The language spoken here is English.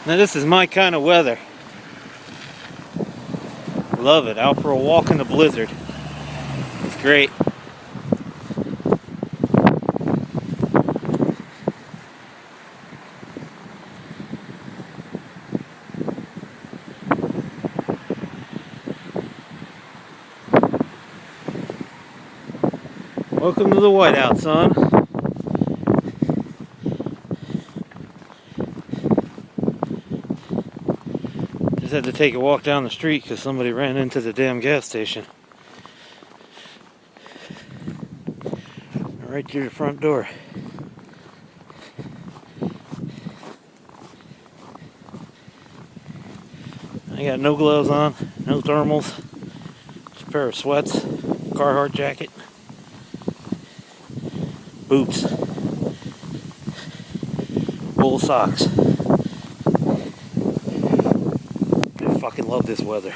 Now this is my kind of weather. Love it. Out for a walk in the blizzard. It's great. Welcome to the whiteout, son. Just had to take a walk down the street because somebody ran into the damn gas station. Right through the front door. I got no gloves on, no thermals, just a pair of sweats, Carhartt jacket, boots, wool socks. I fucking love this weather.